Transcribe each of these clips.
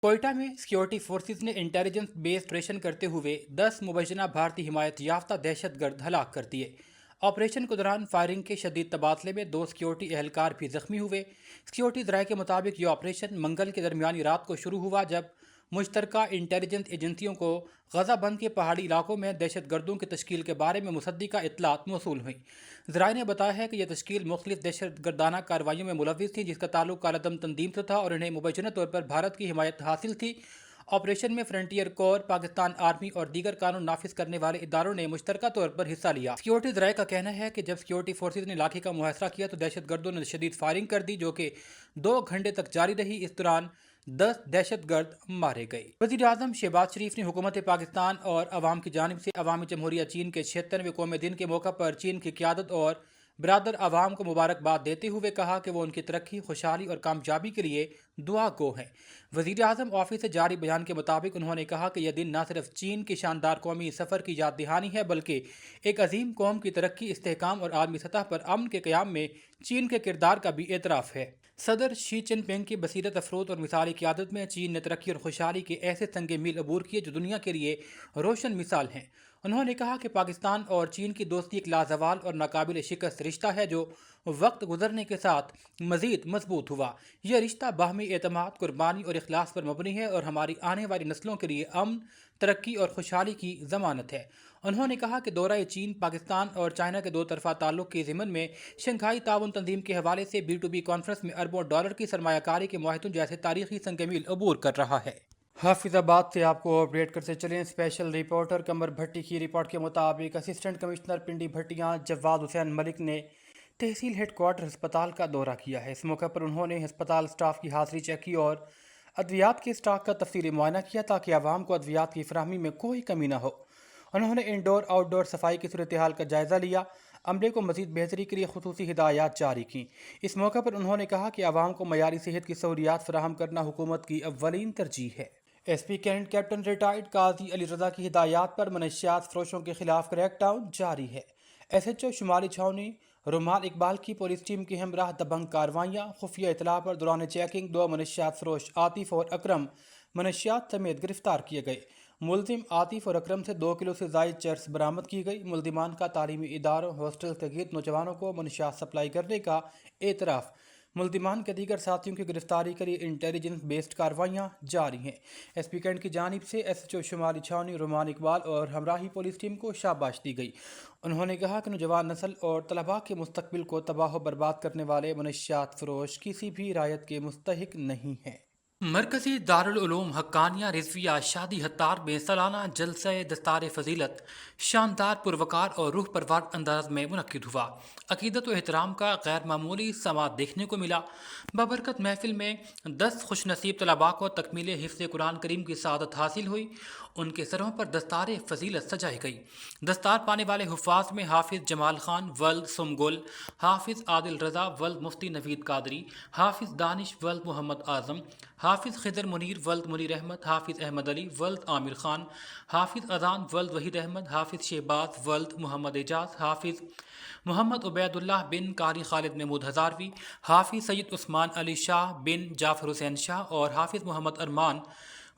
कोयटा में security forces ने intelligence based operation करते हुए 10 मुबैना भारतीय हिमायत याफ्ता दहशतगर्द हलाक कर दिए। ऑपरेशन के दौरान फायरिंग के शदीद तबादले में 2 सिक्योरिटी एहलकार भी जख्मी हुए। सिक्योरिटी ज़राए के मुताबिक ये ऑपरेशन मंगल के दरमियानी रात को शुरू हुआ, जब मुश्तरका इंटेलिजेंस एजेंसियों को गज़ाबंद के पहाड़ी इलाकों में दहशतगर्दों की तश्कील के बारे में मुसद्दिका इत्तलात मौसूल हुई। ज़राए ने बताया है कि यह तश्कील मुख्तलिफ दहशतगर्दाना कार्रवाइयों में मुलव्विस थी, जिसका ताल्लुक कालादम तंजीम से था और इन्हें मुबैना तौर पर भारत की हिमायत हासिल थी। ऑपरेशन में फ्रंटियर कोर, पाकिस्तान आर्मी और दीगर कानून नाफिज करने वाले इदारों ने मुश्तरका तौर पर हिस्सा लिया। सिक्योरिटी ज़राए का कहना है कि जब सिक्योरिटी फोर्सेज ने इलाके का मुहासरा किया तो दहशतगर्दों ने शदीद फायरिंग कर दी, जो कि 2 घंटे तक जारी रही। इस दौरान 10 दहशतगर्द मारे गए। वज़ीर आज़म शहबाज शरीफ ने हुकूमत पाकिस्तान और अवाम की जानिब से अवामी जमहूरिया चीन के 76वें कौमी दिन के मौका पर चीन की क़यादत और बरादर अवाम को मुबारकबाद देते हुए कहा कि वो उनकी तरक्की, खुशहाली और कामयाबी के लिए दुआ गो हैं। वज़ीर आज़म ऑफिस से जारी बयान के मुताबिक उन्होंने कहा कि यह दिन न सिर्फ चीन की शानदार कौमी सफ़र की याद दहानी है, बल्कि एक अजीम कौम की तरक्की, इस्तेहकाम और आलमी सतह पर अमन के क़याम में चीन के किरदार का भी एतराफ़ है। सदर शी जिनपिंग की बसीरत अफरोज़ और मिसाली क़यादत में चीन ने तरक्की और खुशहाली के ऐसे संगे मील अबूर किए जो दुनिया के लिए रोशन मिसाल हैं। उन्होंने कहा कि पाकिस्तान और चीन की दोस्ती एक लाजवाल और नाकाबिल शिकस्त रिश्ता है, जो वक्त गुजरने के साथ मज़ीद मजबूत हुआ। यह रिश्ता बाहमी एतमाद, कुर्बानी और इखलास पर मबनी है और हमारी आने वाली नस्लों के लिए अमन, तरक्की और खुशहाली की ज़मानत है। उन्होंने कहा कि दौरा चीन पाकिस्तान और चाइना के 2 तरफ़ा ताल्लुक़ के ज़िमन में शंघाई ताउन तंजीम के हवाले से B2B कॉन्फ्रेंस में अरबों डॉलर की सरमायाकारी के मुआहदों जैसे तारीखी संग मील अबूर कर रहा है। हाफिजाबाद से आपको अपडेट करते चलें। स्पेशल रिपोर्टर कमर भट्टी की रिपोर्ट के मुताबिक असिस्टेंट कमिश्नर पिंडी भट्टियां जवाद हुसैन मलिक ने तहसील हेडक्वार्टर अस्पताल का दौरा किया है। इस मौके पर उन्होंने अस्पताल स्टाफ की हाज़िरी चेक की और अद्वियात के स्टॉक का तफसीली मुआयना किया, ताकि आवाम को अद्वियात की फराहमी में कोई कमी न हो। उन्होंने इंडोर आउटडोर सफाई की सूरत हाल का जायज़ा लिया, अमले को मज़ीद बेहतरी के लिए खुसूसी हिदायत जारी की। इस मौके पर उन्होंने कहा कि आवाम को मयारी सेहत की सहूलियात फराहम करना हुकूमत की अव्वलीन तरजीह है। SP कैंट कैप्टन रिटायर्ड काजी अली रजा की हिदायत पर मनशियात फरोशों के खिलाफ क्रैकडाउन जारी है। SHO शुमाली छावनी रुमाल इकबाल की पुलिस टीम की हमराह दबंग कार्रवाइयाँ। खुफिया इतला पर दौरान चेकिंग 2 मनशियात फरोश आतिफ और अकरम मनशियात समेत गिरफ्तार किए गए। मुलजिम आतिफ और अकरम से 2 किलो से ज़ायद चर्स बरामद की गई। मुलजिमान का तालीमी इदारों, हॉस्टल के गिर्द नौजवानों को मनशियात सप्लाई करने का एतराफ़। मुलजिमान के दीगर साथियों की गिरफ्तारी के लिए इंटेलिजेंस बेस्ड कार्रवाइयाँ जारी हैं। SP कैंट की जानिब से SHO शुमाली छावनी रुमान इकबाल और हमराही पुलिस टीम को शाबाश दी गई। उन्होंने कहा कि नौजवान नस्ल और तलबा के मुस्तकबिल को तबाह बर्बाद करने वाले मनशियात फरोश किसी भी रायत के मुस्तहिक नहीं हैं। मरकज़ी दारुल उलूम हक्कानिया रिजविया शादी हत्तार में सालाना जलसा दस्तार फजीलत शानदार पुरवकार और रूह परवार अंदाज में मुनक्किद हुआ। अकीदत व एहतराम का गैर मामूली समात देखने को मिला। बाबरकत महफिल में 10 खुशनसीब तलबा को तकमील हिफ्ज़ कुरान करीम की सआदत हासिल हुई। उनके सरों पर दस्तार फजीलत सजाई गई। दस्तार पाने वाले हुफ़ाज़ में हाफिज़ जमाल खान वल्द सुमगुल, हाफिज़ आदिल रज़ा वल्द मुफ्ती नवीद कादरी, हाफिज़ दानिश वल्द मोहम्मद आज़म, हाफिज़ खिदर मुनीर वल्द मुनीर अहमद, हाफिज़ अहमद अली वल्द आमिर खान, हाफिज़ अजान वल्द वहीद अहमद, हाफिज़ शहबाज वल्द मोहम्मद एजाज, हाफिज़ मोहम्मद उबैदुल्लाह बिन कारी खालिद महमूद हज़ारवी, हाफिज़ सैयद उस्मान अली शाह बिन जाफ़र हुसैन शाह और हाफिज़ मोहम्मद अरमान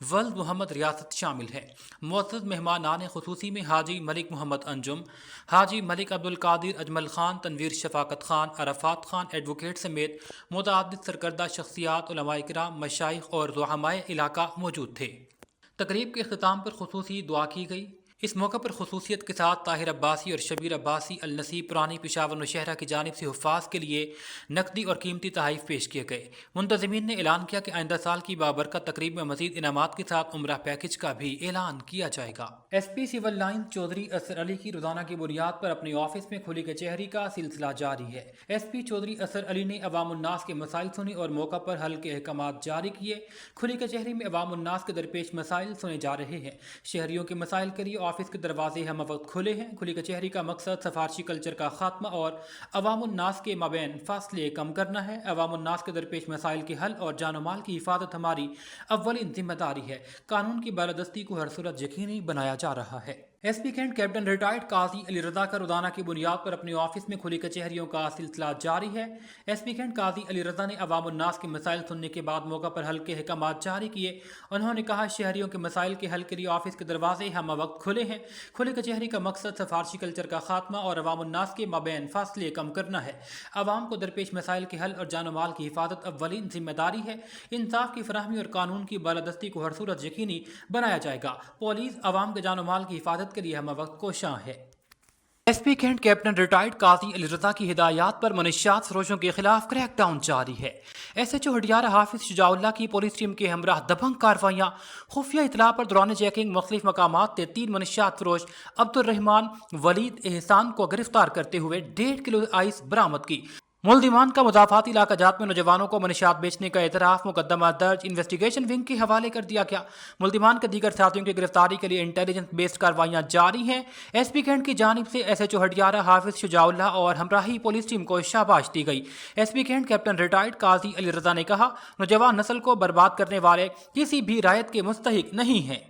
वल्द मोहम्मद रियासत शामिल हैं। मुअज़्ज़ज़ मेहमानान खुसूसी में हाजी मलिक मोहम्मद अंजुम, हाजी मलिक अब्दुल कादिर अजमल खान, तनवीर शफाकत खान, अरफात खान एडवोकेट समेत मुतअद्दिद सरकर्दा शख्सियात, उलमाए किराम, मशाइख और दुआमाए इलाका मौजूद थे। तकरीब के अख्ताम पर खुसूसी दुआ की गई। इस मौके पर खुसूसियत के साथ ताहिर अब्बासी और शबीर अब्बासी अल नसीब पुरानी पेशावर नौशहरा की जानिब से हुफ़ाज़ के लिए नकदी और कीमती तोहफ़े पेश किए गए। मुंतज़मीन ने ऐलान किया कि आइंदा साल की बाबरकत तकरीब में मज़ीद इनामात के साथ उम्रा पैकेज का भी ऐलान किया जाएगा। SP सिविल लाइन चौधरी असर अली की रोज़ाना की बुनियाद पर अपने ऑफिस में खुली कचहरी का सिलसिला जारी है। SP चौधरी असर अली ने अवामुन्नास के मसाइल सुनी और मौका पर हल के अहकामात जारी किए। खुली कचहरी में अवामुन्नास के दरपेश मसाइल सुने जा रहे हैं। शहरियों के मसाइल के लिए ऑफिस के दरवाजे हम वक्त खुले हैं। खुली कचहरी का मकसद सफारशी कल्चर का खात्मा और अवामुन्नास के माबैन फासले कम करना है। अवामुन्नास के दरपेश मसाइल के हल और जान माल की हिफाजत हमारी अव्वलीन जिम्मेदारी है। कानून की बालादस्ती को हर सूरत यकीनी बनाया जा रहा है। S P cantt captain retired Qazi Ali رضا کا روزانہ کی بنیاد پر اپنے آفس میں کھلی کچہریوں کا سلسلہ جاری ہے۔ ایس پی کینٹ قاضی علی رضا نے عوام الناس کے مسائل سننے کے بعد موقع پر حل کے احکامات جاری کیے۔ انہوں نے کہا شہریوں کے مسائل کے حل کے لیے آفس کے دروازے ہم وقت کھلے ہیں۔ کھلی کچہری کا مقصد سفارشی کلچر کا خاتمہ اور عوام الناس کے مابین فاصلے کم کرنا ہے۔ عوام کو درپیش مسائل کے حل اور جان و مال کی حفاظت اولین ذمہ داری ہے۔ انصاف کی فراہمی اور قانون کی بالادستی کو ہر صورت یقینی بنایا جائے گا۔ پولیس عوام کے جان و مال کی حفاظت کے لیے ہم وقت کوشاں ہے۔ S P cantt captain retired Qazi Ali رضا کی ہدایات پر منشیات فروشوں کے خلاف کریک ڈاؤن جاری ہے۔ ایس ایچ او ہڈیارہ حافظ شجاع اللہ کی پولیس ٹیم کے ہمراہ دبنگ کارروائیاں۔ خفیہ اطلاع پر دوران چیکنگ مختلف مقامات سے 3 منشیات فروش عبد الرحمان ولید احسان کو گرفتار کرتے ہوئے 1.5 کلو آئس برآمد کی۔ ملزمان کا مضافاتی علاقہ جات میں نوجوانوں کو منشیات بیچنے کا اعتراف مقدمہ درج انویسٹیگیشن ونگ کے حوالے کر دیا گیا۔ ملزمان کے دیگر ساتھیوں کی گرفتاری کے لیے انٹیلیجنس بیسڈ کارروائیاں جاری ہیں۔ ایس پی کینٹ کی جانب سے ایس ایچ او ہڈیارہ حافظ شجاع اللہ اور ہمراہی پولیس ٹیم کو شاباش دی گئی۔ S P cantt captain retired Qazi Ali رضا نے کہا نوجوان نسل کو برباد کرنے والے کسی بھی رعایت کے مستحق نہیں ہیں۔